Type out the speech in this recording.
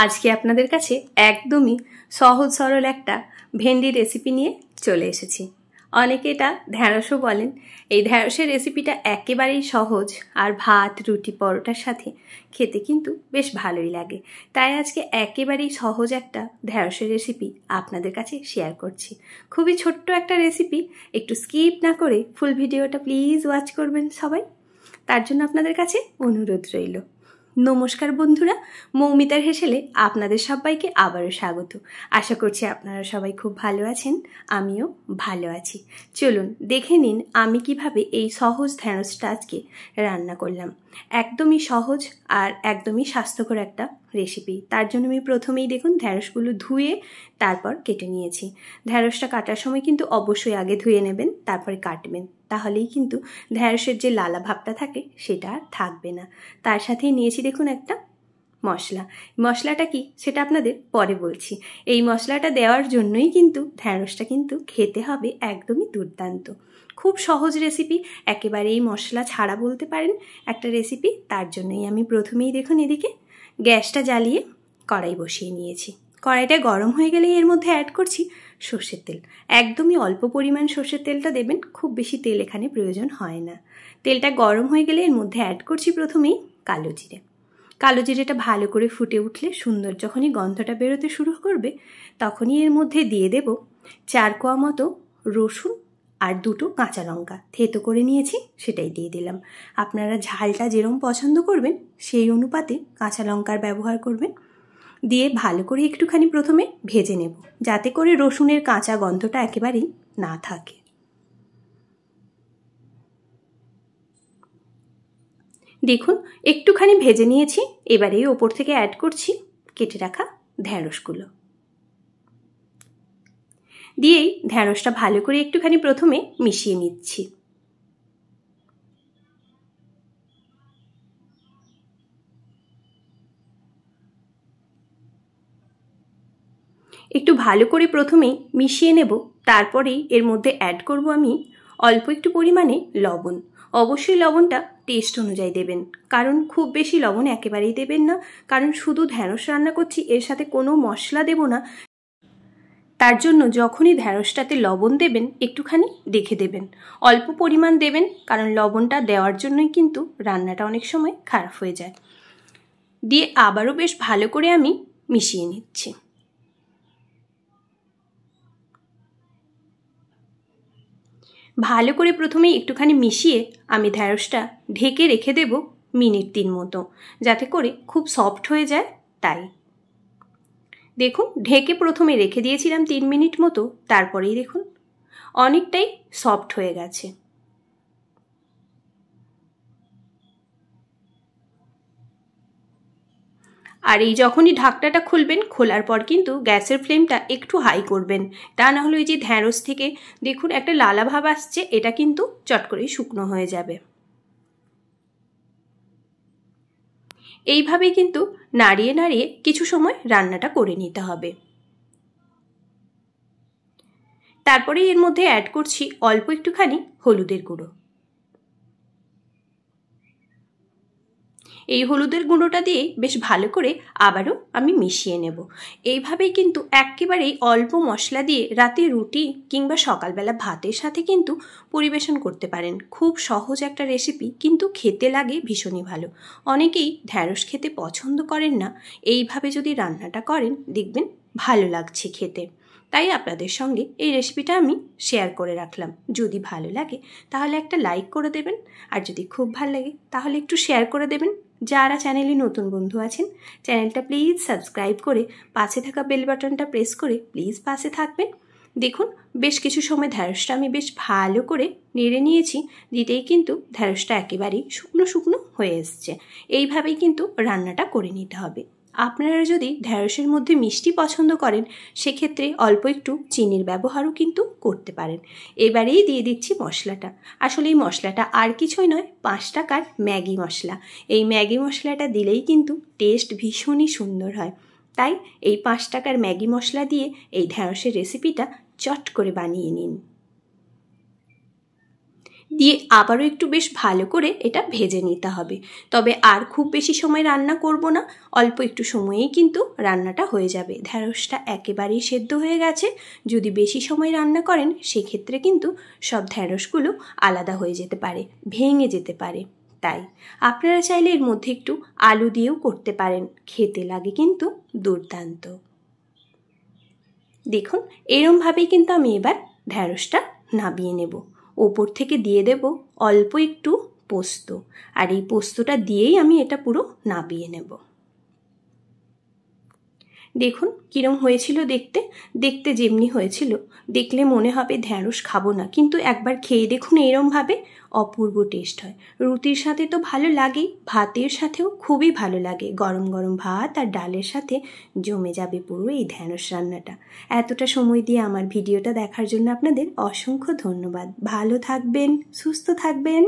আজকে আপনাদের কাছে একদমই সহজ সরল একটা ভেন্ডি রেসিপি নিয়ে চলে এসেছি। অনেকে এটা ঢ্যাঁড়সও বলেন। এই ঢ্যাঁড়সের রেসিপিটা একেবারেই সহজ, আর ভাত, রুটি, পরোটার সাথে খেতে কিন্তু বেশ ভালোই লাগে। তাই আজকে একেবারেই সহজ একটা ঢ্যাঁড়সের রেসিপি আপনাদের কাছে শেয়ার করছি। খুবই ছোট্ট একটা রেসিপি, একটু স্কিপ না করে ফুল ভিডিওটা প্লিজ ওয়াচ করবেন সবাই। তার জন্য আপনাদের কাছে অনুরোধ রইল। নমস্কার বন্ধুরা, মৌমিতার হেসেলে আপনাদের সবাইকে আবারও স্বাগত। আশা করছি আপনারা সবাই খুব ভালো আছেন, আমিও ভালো আছি। চলুন দেখে নিন আমি কিভাবে এই সহজ ঢ্যাঁড়সটা আজকে রান্না করলাম। একদমই সহজ আর একদমই স্বাস্থ্যকর একটা রেসিপি। তার জন্য আমি প্রথমেই দেখুন ঢ্যাঁড়সগুলো ধুয়ে তারপর কেটে নিয়েছি। ঢ্যাঁড়সটা কাটার সময় কিন্তু অবশ্যই আগে ধুয়ে নেবেন, তারপরে কাটবেন, তাহলেই কিন্তু ঢ্যাঁড়সের যে লালা ভাবটা থাকে সেটা আর থাকবে না। তার সাথেই নিয়েছি দেখুন একটা মশলা। মশলাটা কি সেটা আপনাদের পরে বলছি। এই মশলাটা দেওয়ার জন্যই কিন্তু ঢ্যাঁড়সটা কিন্তু খেতে হবে একদমই দুর্দান্ত। খুব সহজ রেসিপি, একেবারেই মশলা ছাড়া বলতে পারেন একটা রেসিপি। তার জন্যই আমি প্রথমেই দেখুন এদিকে গ্যাসটা জ্বালিয়ে কড়াই বসিয়ে নিয়েছি। কড়াইটা গরম হয়ে গেলে এর মধ্যে অ্যাড করছি সর্ষের তেল। একদমই অল্প পরিমাণ সর্ষের তেলটা দেবেন, খুব বেশি তেল এখানে প্রয়োজন হয় না। তেলটা গরম হয়ে গেলে এর মধ্যে অ্যাড করছি প্রথমেই কালো জিরে। কালো জিরেটা ভালো করে ফুটে উঠলে সুন্দর যখনই গন্ধটা বেরোতে শুরু করবে, তখনই এর মধ্যে দিয়ে দেব 4 কোয়া মতো রসুন আর 2টো কাঁচা লঙ্কা থেতো করে নিয়েছি, সেটাই দিয়ে দিলাম। আপনারা ঝালটা যেরকম পছন্দ করবেন সেই অনুপাতে কাঁচা লঙ্কার ব্যবহার করবেন। দিয়ে ভালো করে একটুখানি প্রথমে ভেজে নেব, যাতে করে রসুনের কাঁচা গন্ধটা একেবারেই না থাকে। দেখুন একটুখানি ভেজে নিয়েছি। এবারে ওপর থেকে অ্যাড করছি কেটে রাখা ঢ্যাঁড়সগুলো। দিয়েই ঢ্যাঁড়সটা ভালো করে একটুখানি প্রথমে মিশিয়ে নিচ্ছি। একটু ভালো করে প্রথমেই মিশিয়ে নেব, তারপরেই এর মধ্যে অ্যাড করব আমি অল্প একটু পরিমাণে লবণ। অবশ্যই লবণটা টেস্ট অনুযায়ী দেবেন, কারণ খুব বেশি লবণ একেবারেই দেবেন না, কারণ শুধু ঢ্যাঁড়স রান্না করছি, এর সাথে কোনো মশলা দেব না। তার জন্য যখনই ঢ্যাঁড়সটাতে লবণ দেবেন একটুখানি দেখে দেবেন, অল্প পরিমাণ দেবেন, কারণ লবণটা দেওয়ার জন্যই কিন্তু রান্নাটা অনেক সময় খারাপ হয়ে যায়। দিয়ে আবারও বেশ ভালো করে আমি মিশিয়ে নিচ্ছি। ভালো করে প্রথমে একটুখানি মিশিয়ে আমি ঢ্যাঁড়সটা ঢেকে রেখে দেব মিনিট 3 মতো, যাতে করে খুব সফট হয়ে যায়। তাই দেখুন ঢেকে প্রথমে রেখে দিয়েছিলাম 3 মিনিট মতো, তারপরেই দেখুন অনেকটাই সফট হয়ে গেছে। আর এই যখনই ঢাকনাটা খুলবেন, খোলার পর কিন্তু গ্যাসের ফ্লেমটা একটু হাই করবেন, তা না হলে ওই যে ঢ্যাঁড়স থেকে দেখুন একটা লালা ভাব আসছে, এটা কিন্তু চট করেই শুকনো হয়ে যাবে। এইভাবেই কিন্তু নাড়িয়ে নাড়িয়ে কিছু সময় রান্নাটা করে নিতে হবে। তারপরে এর মধ্যে অ্যাড করছি অল্প একটুখানি হলুদের গুঁড়ো। এই হলুদের গুঁড়োটা দিয়ে বেশ ভালো করে আবারও আমি মিশিয়ে নেব। এইভাবেই কিন্তু একেবারেই অল্প মশলা দিয়ে রাতে রুটি কিংবা সকালবেলা ভাতের সাথে কিন্তু পরিবেশন করতে পারেন। খুব সহজ একটা রেসিপি, কিন্তু খেতে লাগে ভীষণই ভালো। অনেকেই ঢ্যাঁড়স খেতে পছন্দ করেন না, এইভাবে যদি রান্নাটা করেন দেখবেন ভালো লাগছে খেতে। তাই আপনাদের সঙ্গে এই রেসিপিটা আমি শেয়ার করে রাখলাম। যদি ভালো লাগে তাহলে একটা লাইক করে দেবেন, আর যদি খুব ভালো লাগে তাহলে একটু শেয়ার করে দেবেন। যারা চ্যানেলে নতুন বন্ধু আছেন, চ্যানেলটা প্লিজ সাবস্ক্রাইব করে পাশে থাকা বেল বাটনটা প্রেস করে প্লিজ পাশে থাকবেন। দেখুন বেশ কিছু সময় ঢ্যাঁড়সটা আমি বেশ ভালো করে নেড়ে নিয়েছি, দিতেই কিন্তু ঢ্যাঁড়সটা একেবারেই শুকনো শুকনো হয়ে এসছে। এইভাবেই কিন্তু রান্নাটা করে নিতে হবে। আপনারা যদি ঢ্যাঁড়সের মধ্যে মিষ্টি পছন্দ করেন, সেক্ষেত্রে অল্প একটু চিনির ব্যবহারও কিন্তু করতে পারেন। এবারেই দিয়ে দিচ্ছি মশলাটা। আসলে এই মশলাটা আর কিছুই নয়, 5 টাকার ম্যাগি মশলা। এই ম্যাগি মশলাটা দিলেই কিন্তু টেস্ট ভীষণই সুন্দর হয়। তাই এই 5 টাকার ম্যাগি মশলা দিয়ে এই ঢ্যাঁড়সের রেসিপিটা চট করে বানিয়ে নিন। দিয়ে আবারও একটু বেশ ভালো করে এটা ভেজে নিতে হবে। তবে আর খুব বেশি সময় রান্না করব না, অল্প একটু সময়েই কিন্তু রান্নাটা হয়ে যাবে। ঢ্যাঁড়সটা একেবারেই সেদ্ধ হয়ে গেছে। যদি বেশি সময় রান্না করেন সেক্ষেত্রে কিন্তু সব ঢ্যাঁড়সগুলো আলাদা হয়ে যেতে পারে, ভেঙে যেতে পারে। তাই আপনারা চাইলে এর মধ্যে একটু আলু দিয়েও করতে পারেন, খেতে লাগে কিন্তু দুর্দান্ত। দেখুন এরমভাবেই কিন্তু আমি এবার ঢ্যাঁড়সটা নামিয়ে নেব। ওপর থেকে দিয়ে দেব অল্প একটু পোস্ত, আর এই পোস্তটা দিয়েই আমি এটা পুরো নামিয়ে নেব। দেখুন কিরম হয়েছিল দেখতে, দেখতে যেমনি হয়েছিল দেখলে মনে হবে ঢ্যাঁড়স খাবো না, কিন্তু একবার খেয়ে দেখুন এরমভাবে, অপূর্ব টেস্ট হয়। রুটির সাথে তো ভালো লাগেই, ভাতের সাথেও খুবই ভালো লাগে। গরম গরম ভাত আর ডালের সাথে জমে যাবে পুরো এই ঢ্যাঁড়স রান্নাটা। এতটা সময় দিয়ে আমার ভিডিওটা দেখার জন্য আপনাদের অসংখ্য ধন্যবাদ। ভালো থাকবেন, সুস্থ থাকবেন।